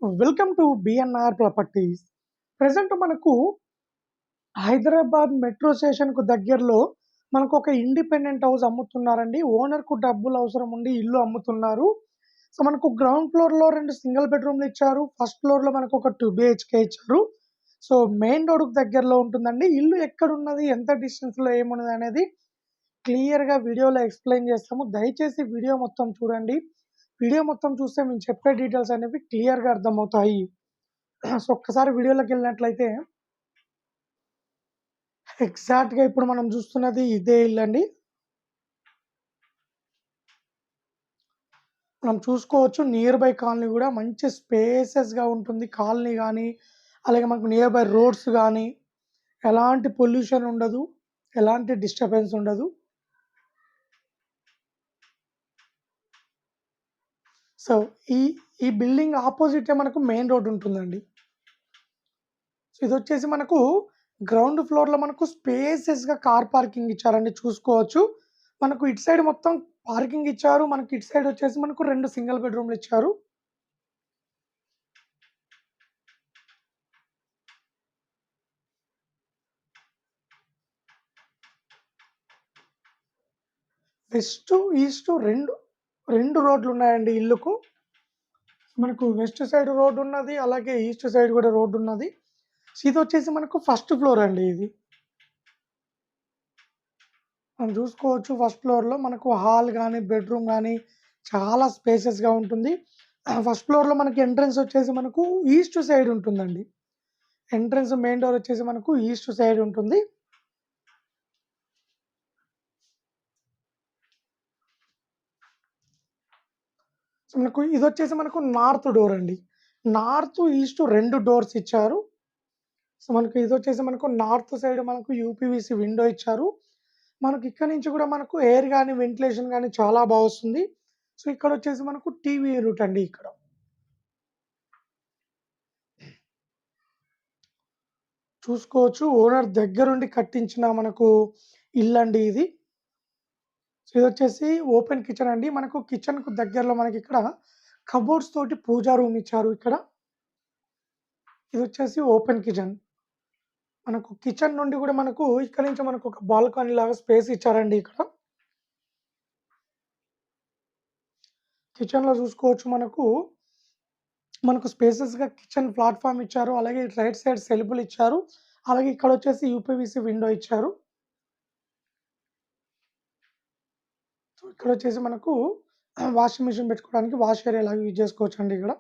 Welcome to BNR properties. Present మనకు Hyderabad metro స్టేషన్‌కు దగ్గరలో మనకొక ఇండిపెండెంట్ హౌస్ అమ్ముతున్నారండి. ఓనర్‌కు డబ్బులు అవసరం ఉండి ఇల్లు అమ్ముతున్నారు. సో, మనకు గ్రౌండ్ ఫ్లోర్‌లో 2 సింగిల్ బెడ్‌రూమ్‌లు ఇచ్చారు. ఫస్ట్ ఫ్లోర్‌లో మనకొక 2 బీహెచ్‌కే ఇచ్చారు. సో, మెయిన్ రోడ్‌కి దగ్గరలో ఉంటుందండి. ఇల్లు ఎక్కడున్నది, ఎంత డిస్టెన్స్‌లో ఏమున్నదనేది క్లియర్‌గా వీడియోలో ఎక్స్‌ప్లెయిన్ చేస్తాము. దయచేసి వీడియో మొత్తం చూడండి. వీడియో మొత్తం చూస్తే మేము చెప్పే డీటెయిల్స్ అనేవి క్లియర్‌గా అర్థమవుతాయి. సో, ఒక్కసారి వీడియోలోకెళ్ళినట్లయితే ఎగ్జాక్ట్‌గా ఇప్పుడు మనం చూస్తున్నది ఇదే ఇల్లండి. మనం చూసుకోవచ్చు నియర్ బై కాలనీ గూడా మంచి స్పేసెస్‌గా ఉంటుంది. కాలనీ గానీ, అలాగే మనకు నియర్ బై రోడ్స్ గానీ, ఎలాంటి పొల్యూషన్ ఉండదు. ఎలాంటి డిస్టర్బెన్స్ ఉండదు. సో, ఈ ఈ బిల్డింగ్ అపోజిటే మనకు మెయిన్ రోడ్ ఉంటుందండి. సో, ఇదొచ్చేసి మనకు గ్రౌండ్ ఫ్లోర్‌లో మనకు స్పేసెస్‌గా కార్ పార్కింగ్ ఇచ్చారండి చూసుకోవచ్చు. మనకు ఇటు సైడ్ మొత్తం పార్కింగ్ ఇచ్చారు. మనకి ఇటు సైడ్ వచ్చేసి మనకు 2 సింగిల్ బెడ్‌రూమ్‌లు ఇచ్చారు. West, east 2 రోడ్లున్నాయండి ఇల్లుకు. మనకు వెస్ట్ సైడ్ రోడ్డున్నది. అలాగే ఈస్ట్ సైడ్ గూడా రోడ్డున్నది. ఇదొచ్చేసి మనకు ఫస్ట్ ఫ్లోర్ అండి ఇది. మనం చూసుకోవచ్చు ఫస్ట్ ఫ్లోర్‌లో మనకు హాల్ గానీ, బెడ్‌రూమ్ గానీ చాలా స్పేసెస్‌గా ఉంటుంది. ఫస్ట్ ఫ్లోర్‌లో మనకి ఎంట్రన్స్ వచ్చేసి మనకు ఈస్ట్ సైడ్ ఉంటుందండి. ఎంట్రన్స్ మెయిన్ డోర్ వచ్చేసి మనకు ఈస్ట్ సైడ్ ఉంటుంది. సో, మనకు ఇదొచ్చేసి మనకు నార్త్ డోర్ అండి. నార్త్, ఈస్ట్ 2 డోర్స్ ఇచ్చారు. సో, మనకు ఇదొచ్చేసి మనకు నార్త్ సైడ్ మనకు యూపీవీసీ విండో ఇచ్చారు. మనకి ఇక్కడ నుంచి కూడా మనకు ఎయిర్ గాని, వెంటిలేషన్ గాని చాలా బా వస్తుంది. సో, ఇక్కడొచ్చేసి మనకు టీవీ యూనిట్ అండి ఇక్కడ. చూసుకోవచ్చు ఓనర్ దగ్గరుండి కట్టించిన మనకు ఇల్లండి ఇది. సో, ఇదొచ్చేసి ఓపెన్ కిచెన్ అండి. మనకు కిచెన్‌కు దగ్గరలో మనకిక్కడ కబోర్డ్స్ తోటి పూజా రూమ్ ఇచ్చారు ఇక్కడ. ఇదొచ్చేసి ఓపెన్ కిచెన్. మనకు కిచెన్ నుండి గూడా మనకు ఇక్కడి నుంచి మనకొక బాల్కనీ లాగా స్పేస్ ఇచ్చారండి ఇక్కడ. కిచెన్‌లో చూసుకోవచ్చు మనకు స్పేసెస్‌గా కిచెన్ ప్లాట్‌ఫార్మ్ ఇచ్చారు. అలాగే రైట్ సైడ్ సెల్ఫ్‌లిచ్చారు. అలాగే ఇక్కడొచ్చేసి యూపీవీసీ విండో ఇచ్చారు. సో, ఇక్కడొచ్చేసి మనకు వాషింగ్ మెషిన్ పెట్టుకోవడానికి వాష్ ఏరియా లాగా యూజ్ చేసుకోవచ్చండి ఇక్కడ.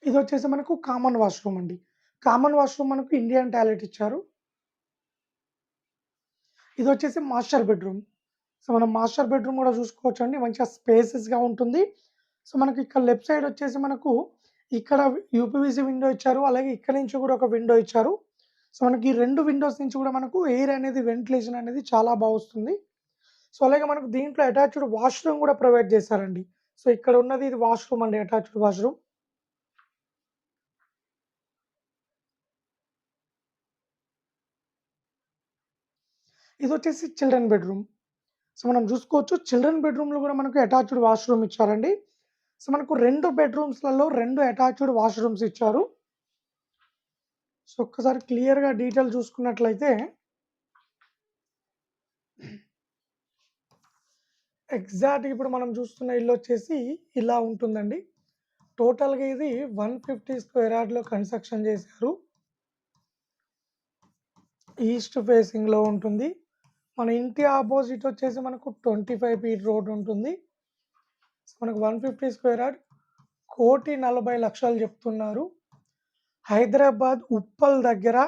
ఇదొచ్చేసి మనకు కామన్ వాష్‌రూమ్ అండి. కామన్ వాష్‌రూమ్ మనకు ఇండియన్ టాయిలెట్ ఇచ్చారు. ఇదొచ్చేసి మాస్టర్ బెడ్‌రూమ్. సో, మనం మాస్టర్ బెడ్‌రూమ్ గూడా చూసుకోవచ్చండి. మంచిగా స్పేసెస్‌గా ఉంటుంది. సో, మనకి ఇక్కడ లెఫ్ట్ సైడ్ వచ్చేసి మనకు ఇక్కడ యూపీవీసీ విండో ఇచ్చారు. అలాగే ఇక్కడి నుంచి కూడా ఒక విండో ఇచ్చారు. సో, మనకి ఈ 2 విండోస్ నుంచి కూడా మనకు ఎయిర్ అనేది, వెంటిలేషన్ అనేది చాలా బా వస్తుంది. సో, అలాగే మనకు దీంట్లో అటాచ్డ్ వాష్‌రూమ్ గూడా ప్రొవైడ్ చేశారండి. సో, ఇక్కడ ఉన్నది ఇది వాష్‌రూమ్ అండి. Attached washroom. ఇదొచ్చేసి చిల్డ్రన్ బెడ్‌రూమ్. సో, మనం చూసుకోవచ్చు చిల్డ్రన్ బెడ్‌రూమ్‌లో గూడా మనకు అటాచ్డ్ వాష్‌రూమ్ ఇచ్చారండి. సో, మనకు 2 బెడ్‌రూమ్స్‌లలో 2 అటాచ్డ్ వాష్‌రూమ్స్ ఇచ్చారు. సో, ఒక్కసారి క్లియర్‌గా డీటెయిల్ చూసుకున్నట్లయితే ఎగ్జాక్ట్‌గా ఇప్పుడు మనం చూస్తున్న ఇల్లొచ్చేసి ఇలా ఉంటుందండి. టోటల్‌గా ఇది 150 స్క్వేర్ యార్డ్‌లో కన్‌స్ట్రక్షన్ చేశారు. ఈస్ట్ ఫేసింగ్‌లో ఉంటుంది. మన ఇంటి అపోజిట్ వచ్చేసి మనకు 25 ఫీట్ రోడ్ ఉంటుంది. సో, మనకు 150 స్క్వేర్ యార్డ్ 1,40,00,000 చెప్తున్నారు. హైదరాబాద్ ఉప్పల్ దగ్గర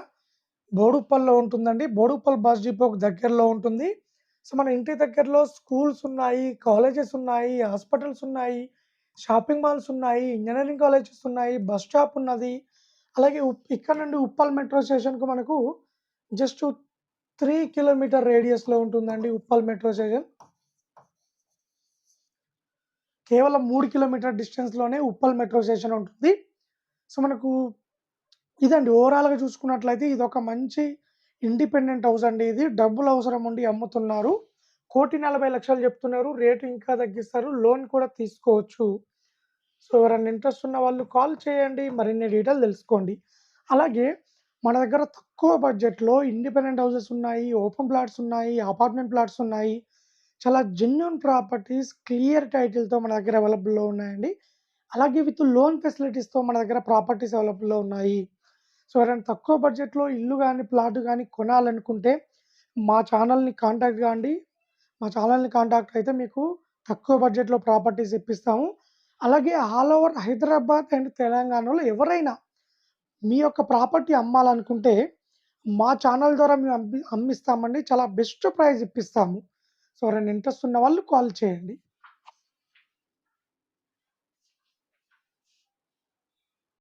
బోడుప్పల్‌లో ఉంటుందండి. బోడుప్పల్ బస్ డిపోకి దగ్గరలో ఉంటుంది. సో, మన ఇంటి దగ్గరలో స్కూల్స్ ఉన్నాయి, కాలేజెస్ ఉన్నాయి, హాస్పిటల్స్ ఉన్నాయి, షాపింగ్ మాల్స్ ఉన్నాయి, ఇంజినీరింగ్ కాలేజెస్ ఉన్నాయి, బస్ స్టాప్ ఉన్నది. అలాగే ఇక్కడ నుండి ఉప్పల్ మెట్రో స్టేషన్‌కు మనకు జస్ట్ 3 కిలోమీటర్ రేడియస్‌లో ఉంటుందండి ఉప్పల్ మెట్రో స్టేషన్. కేవలం 3 కిలోమీటర్ డిస్టెన్స్‌లోనే ఉప్పల్ మెట్రో స్టేషన్ ఉంటుంది. సో, మనకు ఇదండి ఓవరాల్‌గా చూసుకున్నట్లయితే ఇదొక మంచి ఇండిపెండెంట్ హౌస్ అండి ఇది. డబ్బులు అవసరం ఉండి అమ్ముతున్నారు. 1,40,00,000 చెప్తున్నారు. రేట్ ఇంకా తగ్గిస్తారు. లోన్ కూడా తీసుకోవచ్చు. సో, ఎవరైనా ఇంట్రెస్ట్ ఉన్న వాళ్ళు కాల్ చేయండి. మరిన్ని డీటెయిల్ తెలుసుకోండి. అలాగే మన దగ్గర తక్కువ బడ్జెట్‌లో ఇండిపెండెంట్ హౌసెస్ ఉన్నాయి. ఓపెన్ ప్లాట్స్ ఉన్నాయి. అపార్ట్మెంట్ ప్లాట్స్ ఉన్నాయి. చాలా జెన్యూన్ ప్రాపర్టీస్ క్లియర్ టైటిల్‌తో మన దగ్గర అవైలబుల్‌లో ఉన్నాయండి. అలాగే విత్ లోన్ ఫెసిలిటీస్‌తో మన దగ్గర ప్రాపర్టీస్ అవైలబుల్‌లో ఉన్నాయి. సో, ఎవరైనా తక్కువ బడ్జెట్‌లో ఇల్లు గాని, ప్లాట్ గాని కొనాలనుకుంటే మా ఛానల్‌ని కాంటాక్ట్ కాండి. మా ఛానల్‌ని కాంటాక్ట్ అయితే మీకు తక్కువ బడ్జెట్‌లో ప్రాపర్టీస్ ఇప్పిస్తాము. అలాగే ఆల్ ఓవర్ హైదరాబాద్ అండ్ తెలంగాణలో ఎవరైనా మీ యొక్క ప్రాపర్టీ అమ్మాలనుకుంటే మా ఛానల్ ద్వారా మేము అమ్మిస్తామండి. చాలా బెస్ట్ ప్రైస్ ఇప్పిస్తాము. సో, ఎవరైనా ఇంట్రెస్ట్ ఉన్న వాళ్ళు కాల్ చేయండి.